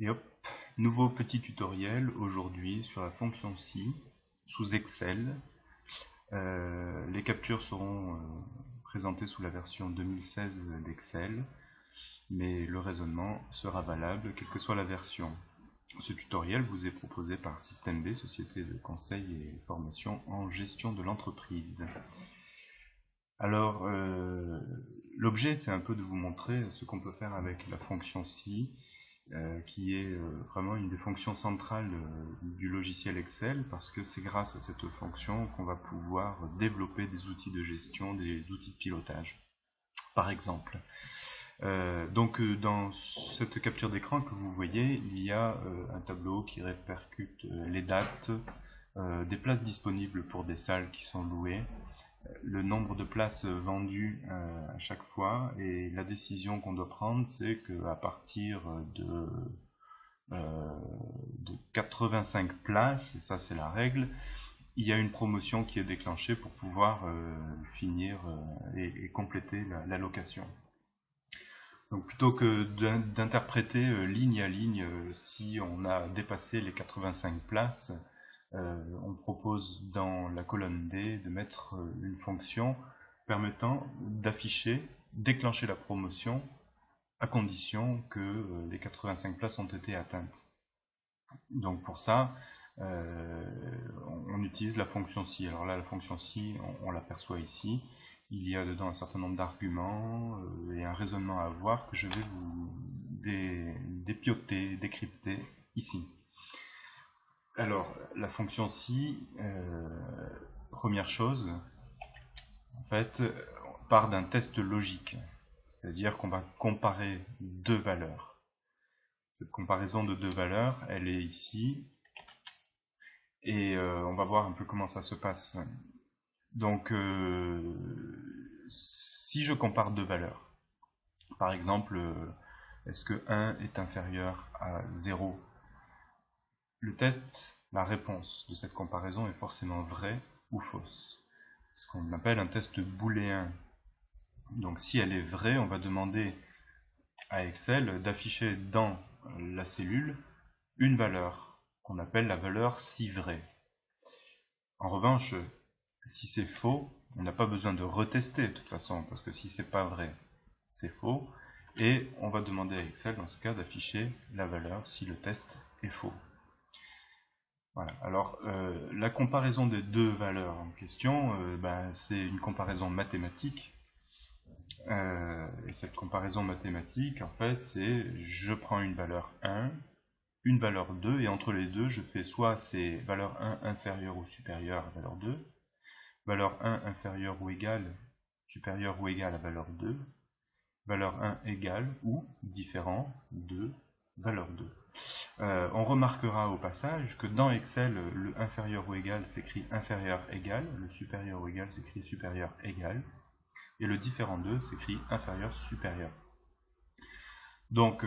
Et hop, nouveau petit tutoriel aujourd'hui sur la fonction si sous Excel. Les captures seront présentées sous la version 2016 d'Excel, mais le raisonnement sera valable quelle que soit la version. Ce tutoriel vous est proposé par Système B, société de conseil et formation en gestion de l'entreprise. Alors, l'objet, c'est un peu de vous montrer ce qu'on peut faire avec la fonction si, qui est vraiment une des fonctions centrales du logiciel Excel, parce que c'est grâce à cette fonction qu'on va pouvoir développer des outils de gestion, des outils de pilotage, par exemple. Dans cette capture d'écran que vous voyez, il y a un tableau qui répercute les dates, des places disponibles pour des salles qui sont louées, le nombre de places vendues à chaque fois, et la décision qu'on doit prendre, c'est qu'à partir de 85 places, et ça c'est la règle, il y a une promotion qui est déclenchée pour pouvoir finir et compléter la location. Donc plutôt que d'interpréter ligne à ligne si on a dépassé les 85 places, on propose dans la colonne D de mettre une fonction permettant d'afficher, déclencher la promotion à condition que les 85 places ont été atteintes. Donc pour ça, on utilise la fonction si. Alors là, la fonction si, on l'aperçoit ici. Il y a dedans un certain nombre d'arguments et un raisonnement à avoir que je vais vous dépioter, décrypter ici. Alors, la fonction si, première chose, en fait, on part d'un test logique. C'est-à-dire qu'on va comparer deux valeurs. Cette comparaison de deux valeurs, elle est ici. Et on va voir un peu comment ça se passe. Donc, si je compare deux valeurs, par exemple, est-ce que 1 est inférieur à 0? Le test, la réponse de cette comparaison est forcément vraie ou fausse. Ce qu'on appelle un test booléen. Donc si elle est vraie, on va demander à Excel d'afficher dans la cellule une valeur qu'on appelle la valeur si vraie. En revanche, si c'est faux, on n'a pas besoin de retester de toute façon, parce que si c'est pas vrai, c'est faux. Et on va demander à Excel, dans ce cas, d'afficher la valeur si le test est faux. Voilà. Alors, la comparaison des deux valeurs en question, c'est une comparaison mathématique. Et cette comparaison mathématique, en fait, c'est je prends une valeur 1, une valeur 2, et entre les deux, je fais soit c'est valeur 1 inférieure ou supérieure à valeur 2, valeur 1 inférieure ou égale, supérieure ou égale à valeur 2, valeur 1 égale ou différent de valeur 2. On remarquera au passage que dans Excel, le inférieur ou égal s'écrit inférieur égal, le supérieur ou égal s'écrit supérieur égal, et le différent de s'écrit inférieur supérieur. Donc,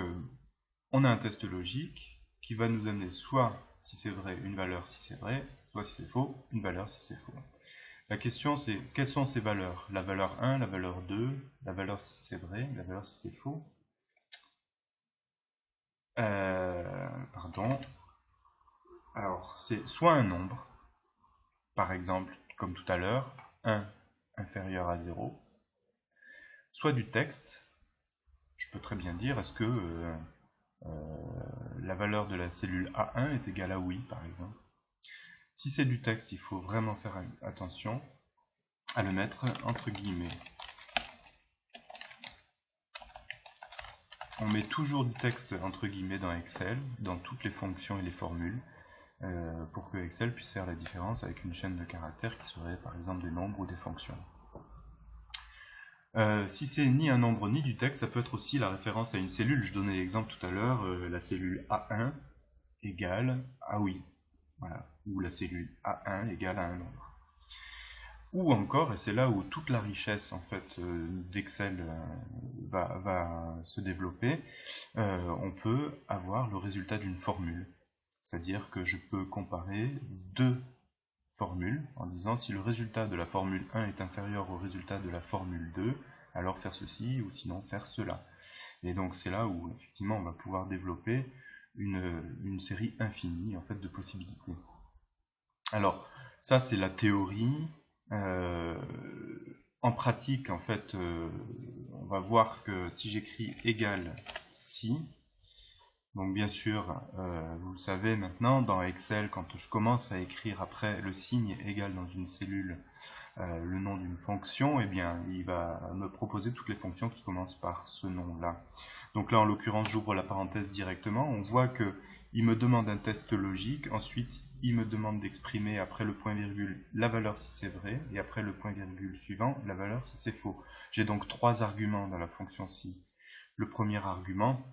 on a un test logique qui va nous donner soit, si c'est vrai, une valeur si c'est vrai, soit si c'est faux, une valeur si c'est faux. La question c'est, quelles sont ces valeurs? La valeur 1, la valeur 2, la valeur si c'est vrai, la valeur si c'est faux. Pardon. Alors, c'est soit un nombre, par exemple, comme tout à l'heure, 1 inférieur à 0, soit du texte. Je peux très bien dire, est-ce que la valeur de la cellule A1 est égale à oui, par exemple. Si c'est du texte, il faut vraiment faire attention à le mettre entre guillemets. On met toujours du texte entre guillemets dans Excel, dans toutes les fonctions et les formules, pour que Excel puisse faire la différence avec une chaîne de caractères qui serait par exemple des nombres ou des fonctions. Si c'est ni un nombre ni du texte, ça peut être aussi la référence à une cellule. Je donnais l'exemple tout à l'heure, la cellule A1 égale à oui. Voilà. Ou la cellule A1 égale à un nombre. Ou encore, et c'est là où toute la richesse en fait d'Excel va se développer, on peut avoir le résultat d'une formule. C'est-à-dire que je peux comparer deux formule en disant si le résultat de la formule 1 est inférieur au résultat de la formule 2, alors faire ceci ou sinon faire cela. Et donc c'est là où effectivement on va pouvoir développer une série infinie en fait de possibilités. Alors ça c'est la théorie. En pratique en fait on va voir que si j'écris égal si, donc bien sûr vous le savez maintenant dans Excel, quand je commence à écrire après le signe égal dans une cellule le nom d'une fonction, eh bien il va me proposer toutes les fonctions qui commencent par ce nom là. Donc là en l'occurrence j'ouvre la parenthèse directement, on voit que il me demande un test logique, ensuite il me demande d'exprimer après le point virgule la valeur si c'est vrai, et après le point virgule suivant la valeur si c'est faux. J'ai donc trois arguments dans la fonction si. Le premier argument,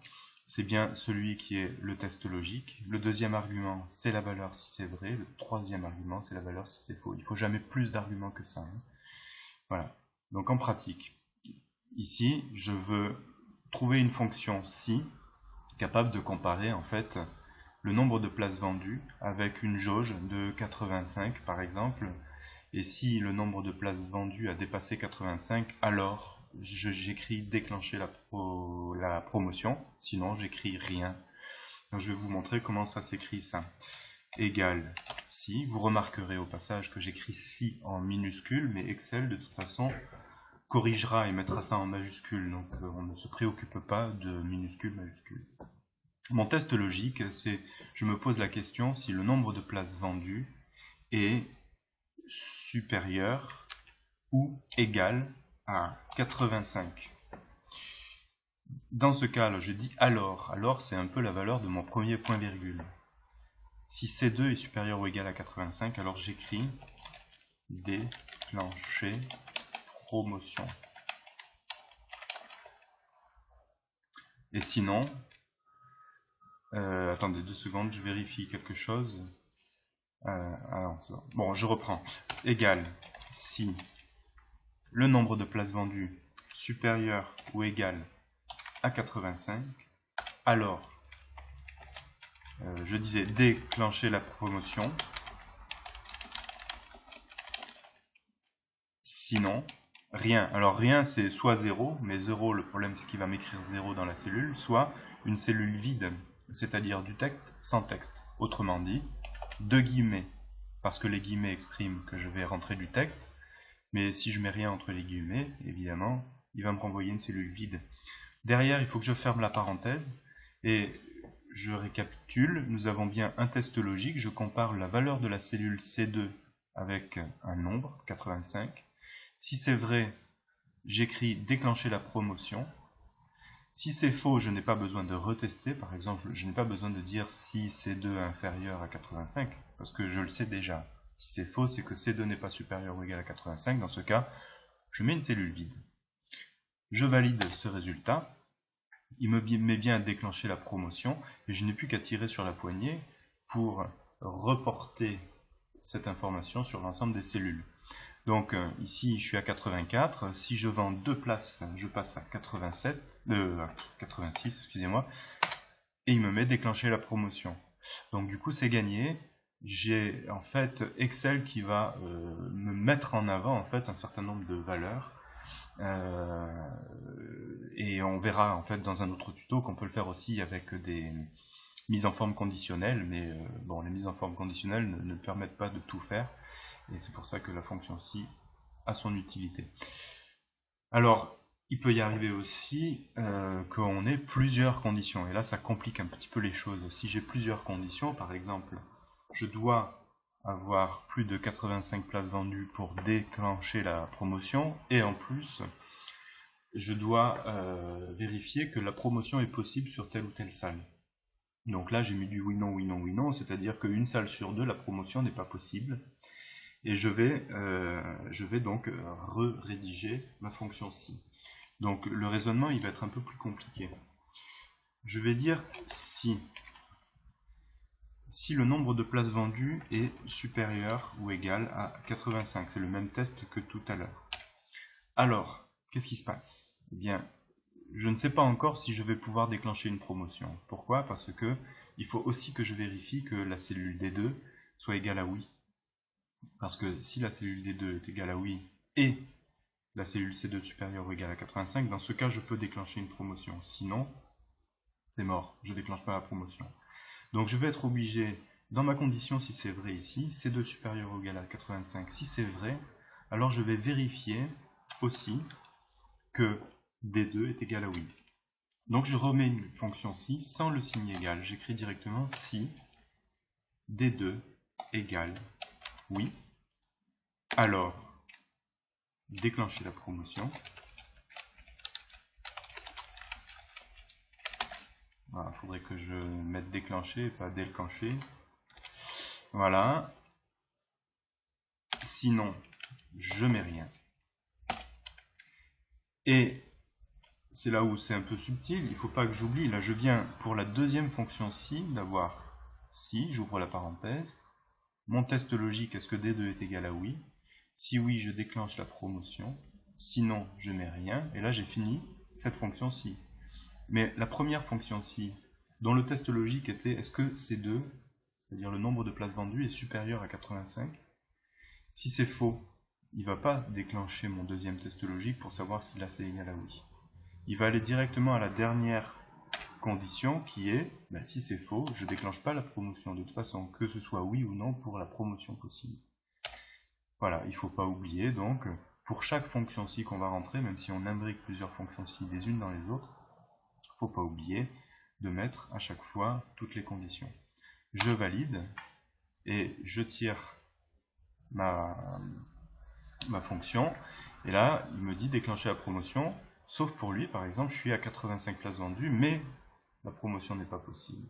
c'est bien celui qui est le test logique. Le deuxième argument, c'est la valeur si c'est vrai. Le troisième argument, c'est la valeur si c'est faux. Il ne faut jamais plus d'arguments que ça. Voilà. Donc en pratique, ici, je veux trouver une fonction si capable de comparer en fait le nombre de places vendues avec une jauge de 85 par exemple. Et si le nombre de places vendues a dépassé 85, alors j'écris déclencher la promotion, sinon j'écris rien. Donc je vais vous montrer comment ça s'écrit ça. Égal si, vous remarquerez au passage que j'écris si en minuscule, mais Excel de toute façon corrigera et mettra ça en majuscule, donc on ne se préoccupe pas de minuscule, majuscule. Mon test logique, c'est je me pose la question si le nombre de places vendues est supérieur ou égal à 85. Dans ce cas-là, je dis alors. Alors, c'est un peu la valeur de mon premier point virgule. Si C2 est supérieur ou égal à 85, alors j'écris déclencher promotion. Et sinon, attendez 2 secondes, je vérifie quelque chose. Alors, c'est bon. Bon, je reprends. Égal si le nombre de places vendues supérieur ou égal à 85, alors je disais déclencher la promotion, sinon rien. Alors rien c'est soit 0, mais 0 le problème c'est qu'il va m'écrire 0 dans la cellule, soit une cellule vide, c'est-à-dire du texte sans texte. Autrement dit, 2 guillemets, parce que les guillemets expriment que je vais rentrer du texte, mais si je mets rien entre les guillemets, évidemment, il va me renvoyer une cellule vide. Derrière, il faut que je ferme la parenthèse, et je récapitule, nous avons bien un test logique, je compare la valeur de la cellule C2 avec un nombre, 85. Si c'est vrai, j'écris déclencher la promotion. Si c'est faux, je n'ai pas besoin de retester, par exemple, je n'ai pas besoin de dire si C2 est inférieur à 85, parce que je le sais déjà. Si c'est faux, c'est que C2 n'est pas supérieur ou égal à 85, dans ce cas, je mets une cellule vide. Je valide ce résultat, il me met bien à déclencher la promotion, et je n'ai plus qu'à tirer sur la poignée pour reporter cette information sur l'ensemble des cellules. Donc ici je suis à 84, si je vends 2 places, je passe à 86, excusez-moi, et il me met déclencher la promotion. Donc du coup c'est gagné, j'ai en fait Excel qui va me mettre en avant en fait un certain nombre de valeurs, et on verra en fait dans un autre tuto qu'on peut le faire aussi avec des mises en forme conditionnelles, mais bon, les mises en forme conditionnelles ne permettent pas de tout faire, et c'est pour ça que la fonction si a son utilité. Alors, il peut y arriver aussi qu'on ait plusieurs conditions, et là ça complique un petit peu les choses. Si j'ai plusieurs conditions, par exemple, je dois avoir plus de 85 places vendues pour déclencher la promotion, et en plus, je dois vérifier que la promotion est possible sur telle ou telle salle. Donc là, j'ai mis du oui, non, oui, non, oui, non, c'est-à-dire qu'une salle sur deux, la promotion n'est pas possible. Et je vais donc rédiger ma fonction si. Donc le raisonnement, il va être un peu plus compliqué. Je vais dire si le nombre de places vendues est supérieur ou égal à 85. C'est le même test que tout à l'heure. Alors, qu'est-ce qui se passe? Eh bien, je ne sais pas encore si je vais pouvoir déclencher une promotion. Pourquoi? Parce que il faut aussi que je vérifie que la cellule D2 soit égale à oui. Parce que si la cellule D2 est égale à oui et la cellule C2 supérieure ou égale à 85, dans ce cas je peux déclencher une promotion. Sinon, c'est mort, je ne déclenche pas la promotion. Donc je vais être obligé, dans ma condition, si c'est vrai ici, C2 supérieur ou égal à 85, si c'est vrai, alors je vais vérifier aussi que D2 est égal à oui. Donc je remets une fonction si sans le signe égal. J'écris directement si D2 égale oui. Alors, déclencher la promotion. Voilà, il faudrait que je mette déclencher et pas déclencher. Voilà. Sinon, je mets rien. Et c'est là où c'est un peu subtil, il ne faut pas que j'oublie, là je viens pour la deuxième fonction si d'avoir si, j'ouvre la parenthèse, mon test logique, est-ce que D2 est égal à oui? Si oui, je déclenche la promotion, sinon je mets rien, et là j'ai fini cette fonction si. Mais la première fonction si, dont le test logique était est-ce que C2, c'est-à-dire le nombre de places vendues, est supérieur à 85? Si c'est faux, il ne va pas déclencher mon deuxième test logique pour savoir si là c'est égal à oui. Il va aller directement à la dernière condition qui est, ben, si c'est faux, je ne déclenche pas la promotion de toute façon, que ce soit oui ou non pour la promotion possible. Voilà, il ne faut pas oublier donc, pour chaque fonction si qu'on va rentrer, même si on imbrique plusieurs fonctions si les unes dans les autres, il ne faut pas oublier de mettre à chaque fois toutes les conditions. Je valide et je tire ma fonction, et là il me dit déclencher la promotion, sauf pour lui par exemple, je suis à 85 places vendues, mais la promotion n'est pas possible.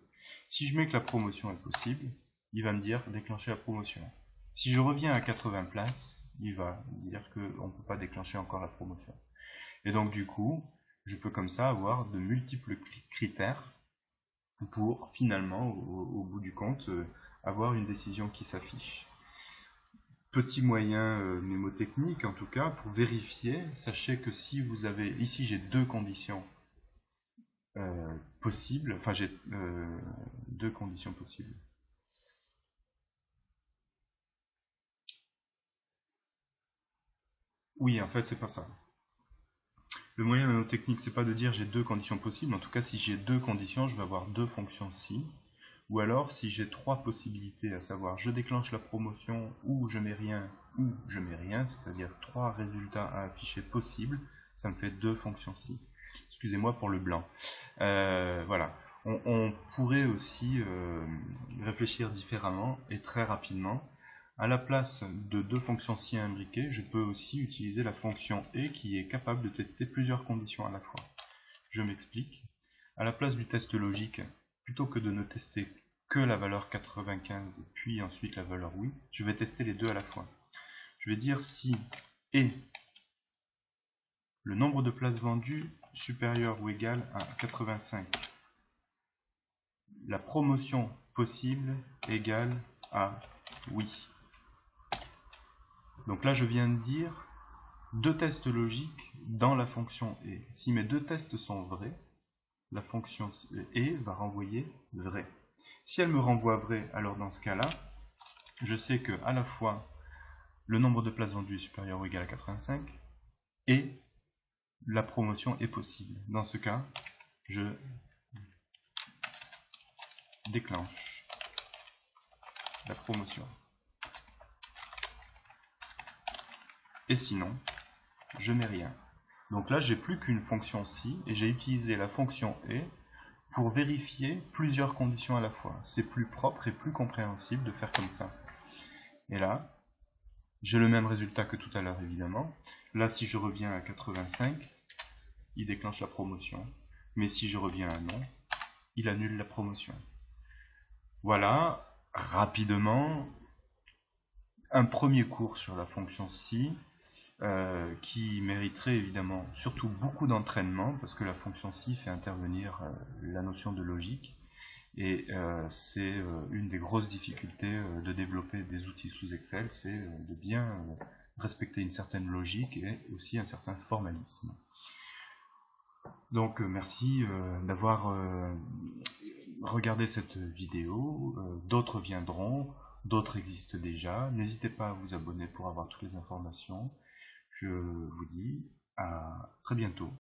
Si je mets que la promotion est possible, il va me dire déclencher la promotion. Si je reviens à 80 places, il va dire qu'on ne peut pas déclencher encore la promotion. Et donc du coup, je peux comme ça avoir de multiples critères pour finalement, au bout du compte, avoir une décision qui s'affiche. Petit moyen mnémotechnique en tout cas, pour vérifier, sachez que si vous avez, ici j'ai deux conditions possibles, enfin j'ai deux conditions possibles. Oui, en fait c'est pas ça. Le moyen mnémotechnique, c'est pas de dire j'ai deux conditions possibles, en tout cas si j'ai deux conditions, je vais avoir deux fonctions si, ou alors si j'ai trois possibilités, à savoir je déclenche la promotion, ou je mets rien, c'est-à-dire trois résultats à afficher possibles, ça me fait deux fonctions si. Excusez-moi pour le blanc. Voilà. On pourrait aussi réfléchir différemment et très rapidement. À la place de deux fonctions si imbriquées, je peux aussi utiliser la fonction et qui est capable de tester plusieurs conditions à la fois. Je m'explique. À la place du test logique, plutôt que de ne tester que la valeur 95 puis ensuite la valeur oui, je vais tester les deux à la fois. Je vais dire si et le nombre de places vendues supérieur ou égal à 85, la promotion possible égale à oui. Donc là je viens de dire deux tests logiques dans la fonction et. Si mes deux tests sont vrais, la fonction et va renvoyer vrai. Si elle me renvoie vrai, alors dans ce cas-là, je sais que à la fois le nombre de places vendues est supérieur ou égal à 85 et la promotion est possible. Dans ce cas, je déclenche la promotion. Et sinon, je n'ai rien. Donc là, j'ai plus qu'une fonction si et j'ai utilisé la fonction et pour vérifier plusieurs conditions à la fois. C'est plus propre et plus compréhensible de faire comme ça. Et là, j'ai le même résultat que tout à l'heure évidemment. Là, si je reviens à 85, il déclenche la promotion. Mais si je reviens à non, il annule la promotion. Voilà, rapidement, un premier cours sur la fonction si, qui mériterait évidemment surtout beaucoup d'entraînement, parce que la fonction si fait intervenir la notion de logique, et c'est une des grosses difficultés de développer des outils sous Excel, c'est de bien respecter une certaine logique et aussi un certain formalisme. Donc merci d'avoir regardé cette vidéo, d'autres viendront, d'autres existent déjà, n'hésitez pas à vous abonner pour avoir toutes les informations. Je vous dis à très bientôt.